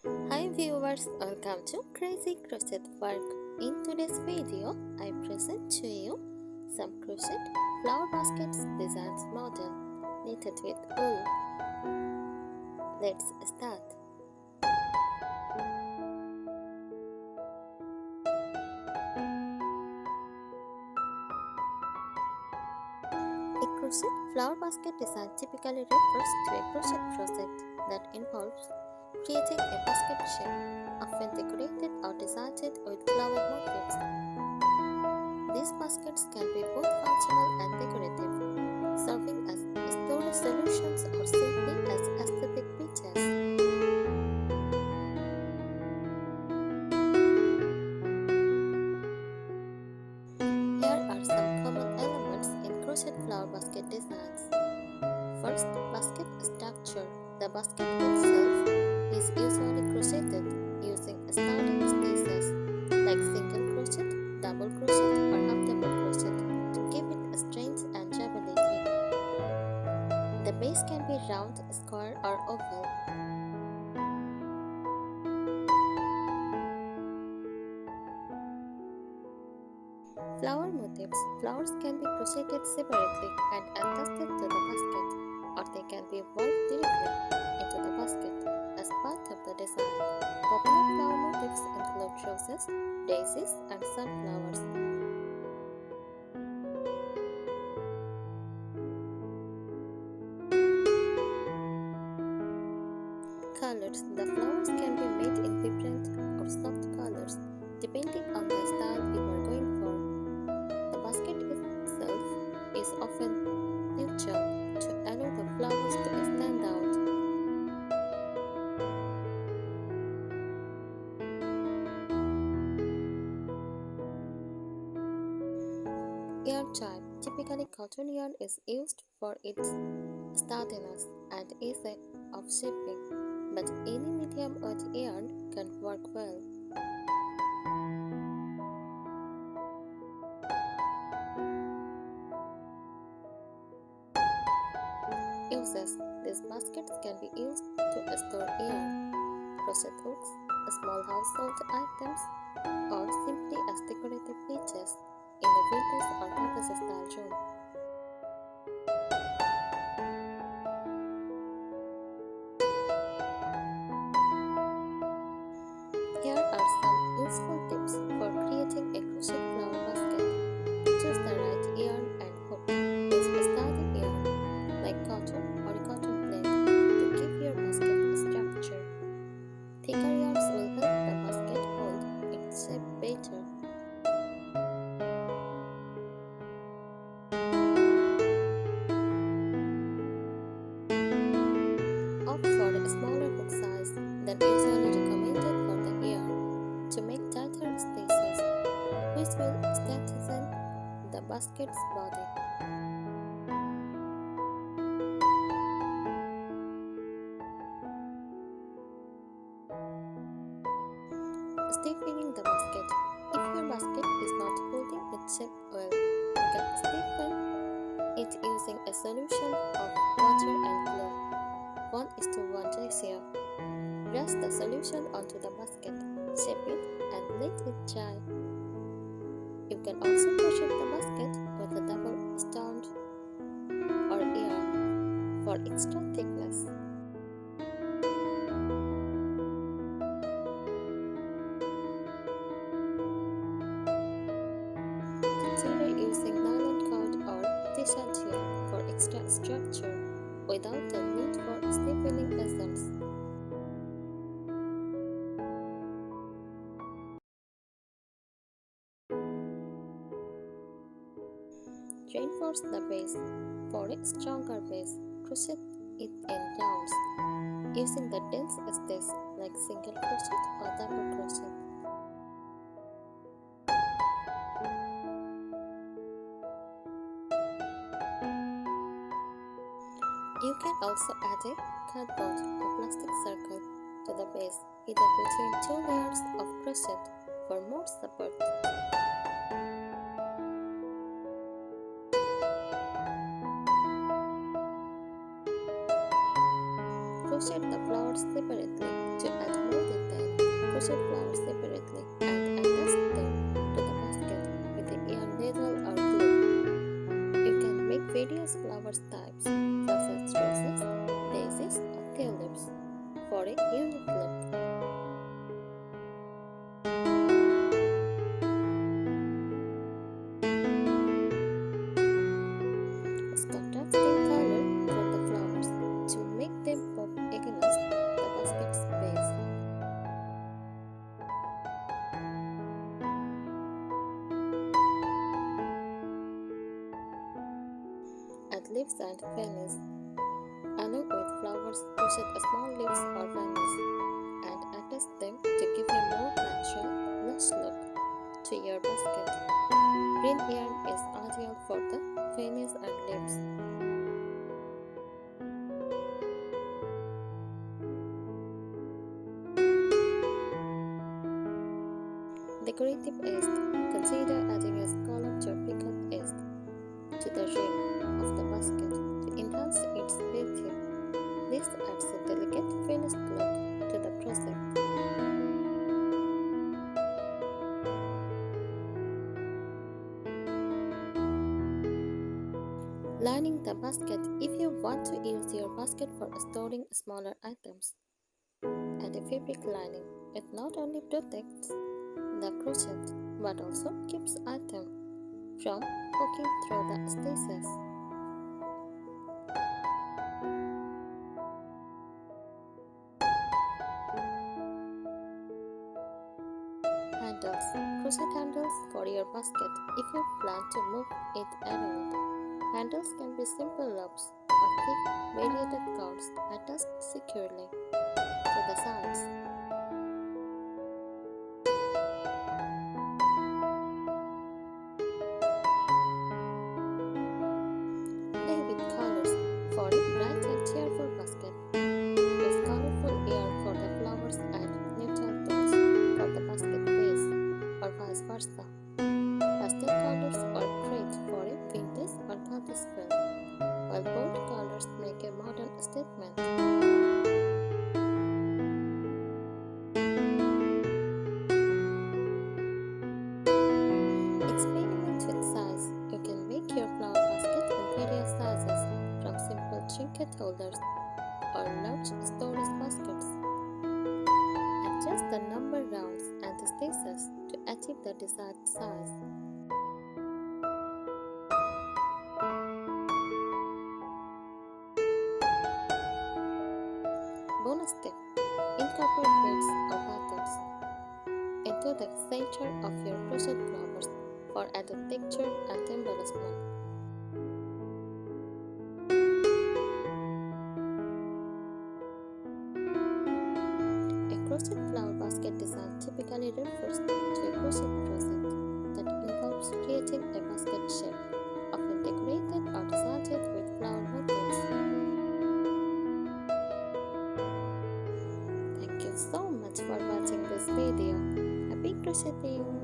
Hi viewers, welcome to Crazy Crochet Work. In today's video, I present to you some crochet flower baskets designs model knitted with wool. Let's start. A crochet flower basket design typically refers to a crochet project that involves creating a basket shape, often decorated or designed with flower motifs. These baskets can be both functional and decorative, serving as storage solutions or simply as aesthetic pieces. Here are some common elements in crochet flower basket designs. First, basket structure. The basket itself is usually crocheted using standard stitches like single crochet, double crochet, or half double crochet to give it a strength and durability. The base can be round, square, or oval. Flower motifs. Flowers can be crocheted separately and attached to the basket, or they can be woven directly into the basket as part of the design. Popular flower motifs include roses, daisies, and sunflowers. Colors. The flowers can be made in vibrant or soft colors, depending on the style you are going for. The basket itself is often neutral to allow the flowers to stand out. Yarn type. Typically, cotton yarn is used for its sturdiness and ease of shaping, but any medium weight yarn can work well. Uses. These baskets can be used to store yarn, crochet hooks, small household items, or simply as decorative features in a vintage or cottage style room. Here are some useful tips for creating a crochet flower basket. Choose the right yarn and hook. Use sturdy yarn like cotton or cotton plaid to give your basket a structure. Thicker yarns will help the basket hold its shape better. Opt for a smaller hook size than usually recommended for the yarn to make tighter stitches, which will strengthen the basket's body. Stiffening the basket. If your basket is not holding its shape well, you can stiffen it using a solution of water and glue, 1:1 ratio. Press the solution onto the basket, shape it, and let it dry. You can also crochet the basket with a double strand or yarn for extra thickness. Consider using nylon cord or t-shirt yarn for extra structure without the need for stiffening essence. Reinforce the base. For a stronger base, crochet it in rounds, using the dense stitches like single crochet or double crochet. You can also add a cardboard or plastic circle to the base, either between two layers of crochet for more support. Crochet crochet the flowers separately. To add more detail, crochet flowers separately and attach them to the basket with a yarn needle or glue. You can make various flower types such as roses, daisies, or tulips for a unique look. Use contrasting color for the flowers to make them pop against the basket's base. Add leaves and fannies. Along with flowers, crochet small leaves or fannies and attach them to give a more natural, lush look to your basket. Green yarn is ideal for the fannies and leaves. Decorative east. Consider adding a scalloped or picot east to the rim of the basket to enhance its beauty. This adds a delicate finished look to the project. Lining the basket. If you want to use your basket for storing smaller items, add a fabric lining. It not only protects the crochet but also keeps items from poking through the stitches. Handles. Crochet handles for your basket if you plan to move it around. Handles can be simple loops or thick variated cords attached securely to the sides. Play with colors for a bright and cheerful basket. Use colorful yarn for the flowers and neutral tones for the basket base, or vice versa. Pastel colors are great for a vintage or cottage feel, while bold colors make a modern statement. Experiment with size. You can make your flower basket in various sizes, from simple trinket holders or large storage baskets. Adjust the number rounds and stitches to achieve the desired size. Bonus tip: incorporate beads or buttons into the center of your crochet flowers for added texture and embellishment. A crochet flower basket design typically refers to a crochet project that involves creating a basket shape, often decorated or designed with flower motifs. Thank you so much for watching this video. Happy crocheting!